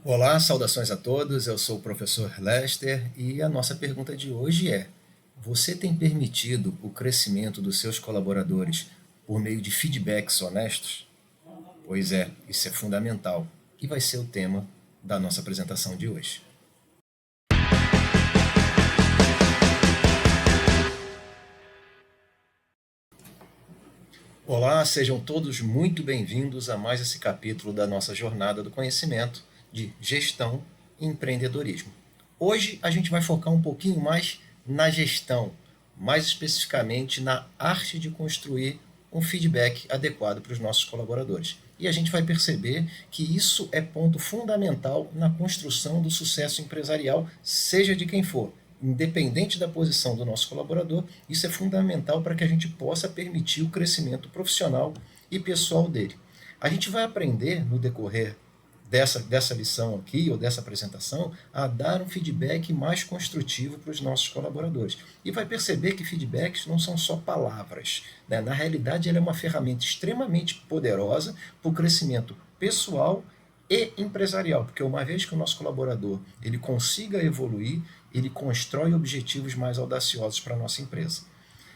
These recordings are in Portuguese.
Olá, saudações a todos. Eu sou o professor Lester e a nossa pergunta de hoje é: você tem permitido o crescimento dos seus colaboradores por meio de feedbacks honestos? Pois é, isso é fundamental e vai ser o tema da nossa apresentação de hoje. Olá, sejam todos muito bem-vindos a mais esse capítulo da nossa jornada do conhecimento de gestão e empreendedorismo. Hoje a gente vai focar um pouquinho mais na gestão, mais especificamente na arte de construir um feedback adequado para os nossos colaboradores. E a gente vai perceber que isso é ponto fundamental na construção do sucesso empresarial, seja de quem for. Independente da posição do nosso colaborador, isso é fundamental para que a gente possa permitir o crescimento profissional e pessoal dele. A gente vai aprender no decorrer dessa lição aqui, ou dessa apresentação, a dar um feedback mais construtivo para os nossos colaboradores. E vai perceber que feedbacks não são só palavras, né? Na realidade, ele é uma ferramenta extremamente poderosa para o crescimento pessoal e empresarial, porque uma vez que o nosso colaborador ele consiga evoluir, ele constrói objetivos mais audaciosos para a nossa empresa.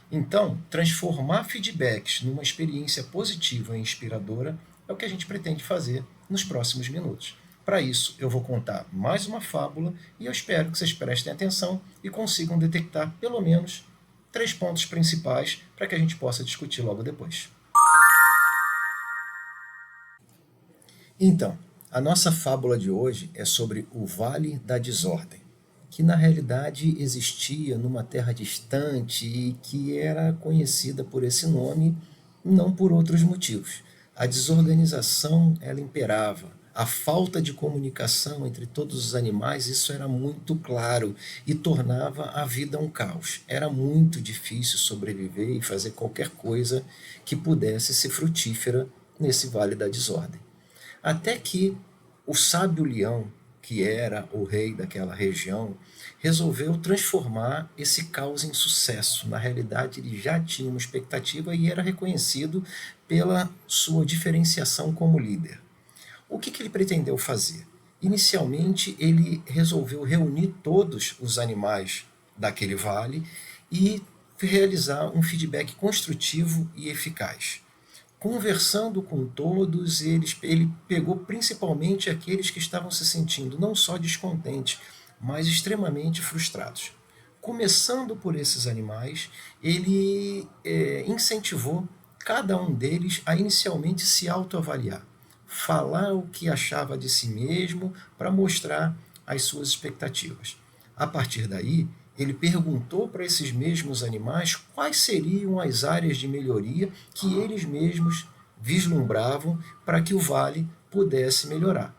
Então, transformar feedbacks numa experiência positiva e inspiradora é o que a gente pretende fazer nos próximos minutos. Para isso, eu vou contar mais uma fábula e eu espero que vocês prestem atenção e consigam detectar pelo menos 3 pontos principais para que a gente possa discutir logo depois. Então, a nossa fábula de hoje é sobre o Vale da Desordem, que na realidade existia numa terra distante e que era conhecida por esse nome não por outros motivos. A desorganização ela imperava, a falta de comunicação entre todos os animais, isso era muito claro e tornava a vida um caos. Era muito difícil sobreviver e fazer qualquer coisa que pudesse ser frutífera nesse Vale da Desordem. Até que o sábio leão, que era o rei daquela região, resolveu transformar esse caos em sucesso. Na realidade, ele já tinha uma expectativa e era reconhecido pela sua diferenciação como líder. O que ele pretendeu fazer? Inicialmente, ele resolveu reunir todos os animais daquele vale e realizar um feedback construtivo e eficaz. Conversando com todos, ele pegou principalmente aqueles que estavam se sentindo não só descontentes, mas extremamente frustrados. Começando por esses animais, ele incentivou cada um deles a inicialmente se autoavaliar, falar o que achava de si mesmo para mostrar as suas expectativas. A partir daí, ele perguntou para esses mesmos animais quais seriam as áreas de melhoria que eles mesmos vislumbravam para que o vale pudesse melhorar.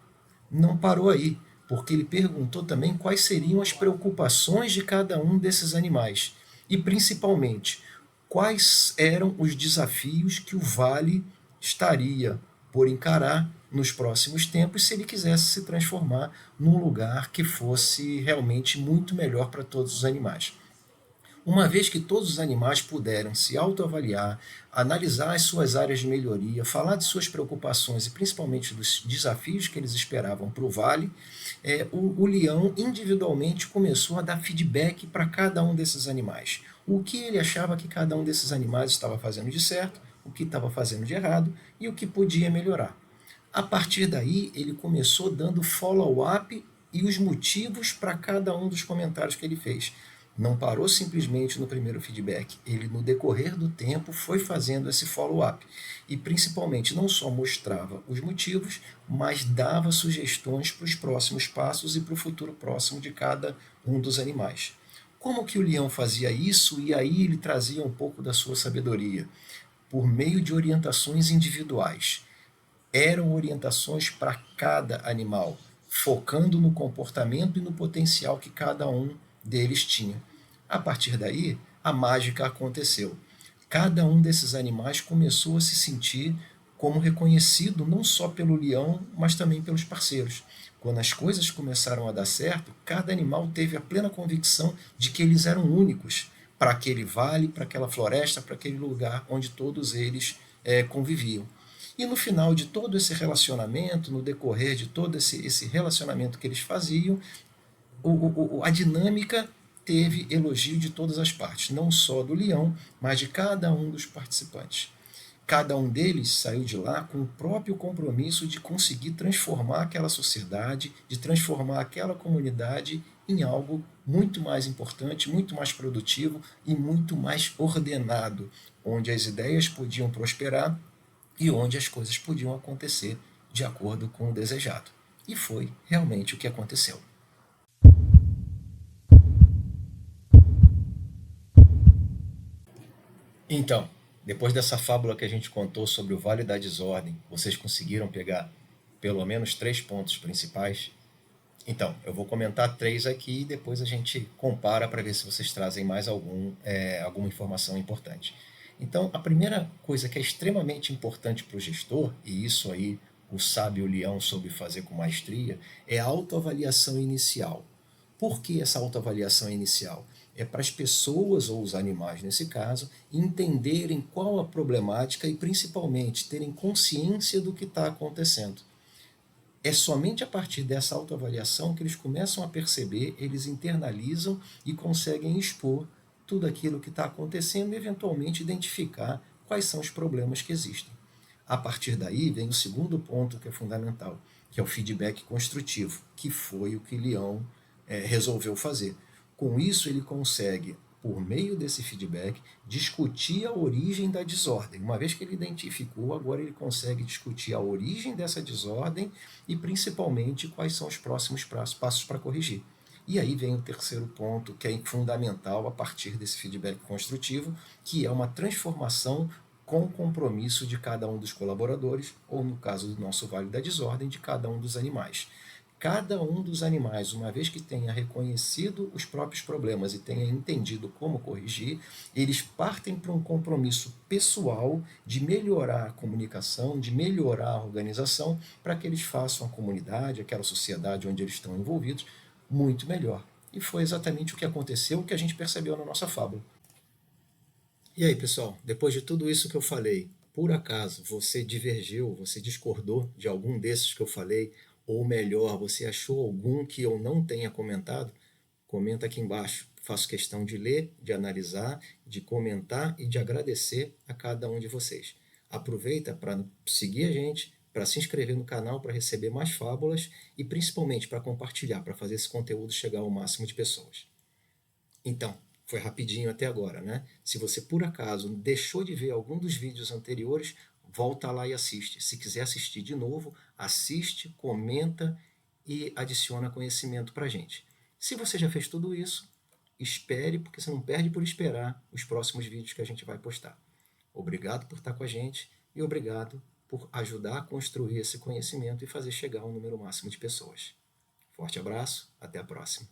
Não parou aí, porque ele perguntou também quais seriam as preocupações de cada um desses animais e, principalmente, quais eram os desafios que o vale estaria por encarar nos próximos tempos se ele quisesse se transformar num lugar que fosse realmente muito melhor para todos os animais. Uma vez que todos os animais puderam se autoavaliar, analisar as suas áreas de melhoria, falar de suas preocupações e principalmente dos desafios que eles esperavam para o vale, o leão individualmente começou a dar feedback para cada um desses animais. O que ele achava que cada um desses animais estava fazendo de certo, o que estava fazendo de errado e o que podia melhorar. A partir daí, ele começou dando follow-up e os motivos para cada um dos comentários que ele fez. Não parou simplesmente no primeiro feedback, ele no decorrer do tempo foi fazendo esse follow-up e principalmente não só mostrava os motivos, mas dava sugestões para os próximos passos e para o futuro próximo de cada um dos animais. Como que o leão fazia isso? E aí ele trazia um pouco da sua sabedoria, por meio de orientações individuais. Eram orientações para cada animal, focando no comportamento e no potencial que cada um deles tinha. A partir daí, a mágica aconteceu. Cada um desses animais começou a se sentir como reconhecido não só pelo leão, mas também pelos parceiros. Quando as coisas começaram a dar certo, cada animal teve a plena convicção de que eles eram únicos para aquele vale, para aquela floresta, para aquele lugar onde todos eles conviviam. E no final de todo esse relacionamento, no decorrer de todo esse relacionamento que eles faziam, a dinâmica teve elogio de todas as partes, não só do leão, mas de cada um dos participantes. Cada um deles saiu de lá com o próprio compromisso de conseguir transformar aquela sociedade, de transformar aquela comunidade em algo muito mais importante, muito mais produtivo e muito mais ordenado, onde as ideias podiam prosperar e onde as coisas podiam acontecer de acordo com o desejado. E foi realmente o que aconteceu. Então, depois dessa fábula que a gente contou sobre o Vale da Desordem, vocês conseguiram pegar pelo menos 3 pontos principais? Então, eu vou comentar 3 aqui e depois a gente compara para ver se vocês trazem mais alguma informação importante. Então, a primeira coisa que é extremamente importante para o gestor, e isso aí o sábio leão soube fazer com maestria, é a autoavaliação inicial. Por que essa autoavaliação inicial? É para as pessoas, ou os animais nesse caso, entenderem qual a problemática e principalmente terem consciência do que está acontecendo. É somente a partir dessa autoavaliação que eles começam a perceber, eles internalizam e conseguem expor tudo aquilo que está acontecendo e eventualmente identificar quais são os problemas que existem. A partir daí vem o segundo ponto que é fundamental, que é o feedback construtivo, que foi o que Leão resolveu fazer. Com isso, ele consegue, por meio desse feedback, discutir a origem da desordem. Uma vez que ele identificou, agora ele consegue discutir a origem dessa desordem e, principalmente, quais são os próximos passos para corrigir. E aí vem o terceiro ponto, que é fundamental a partir desse feedback construtivo, que é uma transformação com o compromisso de cada um dos colaboradores, ou no caso do nosso Vale da Desordem, de cada um dos animais. Cada um dos animais, uma vez que tenha reconhecido os próprios problemas e tenha entendido como corrigir, eles partem para um compromisso pessoal de melhorar a comunicação, de melhorar a organização, para que eles façam a comunidade, aquela sociedade onde eles estão envolvidos, muito melhor. E foi exatamente o que aconteceu, o que a gente percebeu na nossa fábula. E aí, pessoal, depois de tudo isso que eu falei, por acaso você divergiu, você discordou de algum desses que eu falei, ou melhor, você achou algum que eu não tenha comentado? Comenta aqui embaixo. Faço questão de ler, de analisar, de comentar e de agradecer a cada um de vocês. Aproveita para seguir a gente, para se inscrever no canal para receber mais fábulas e principalmente para compartilhar, para fazer esse conteúdo chegar ao máximo de pessoas. Então, foi rapidinho até agora, né? Se você por acaso deixou de ver algum dos vídeos anteriores, volta lá e assiste. Se quiser assistir de novo, assiste, comenta e adiciona conhecimento para a gente. Se você já fez tudo isso, espere, porque você não perde por esperar os próximos vídeos que a gente vai postar. Obrigado por estar com a gente e obrigado por ajudar a construir esse conhecimento e fazer chegar ao número máximo de pessoas. Forte abraço, até a próxima.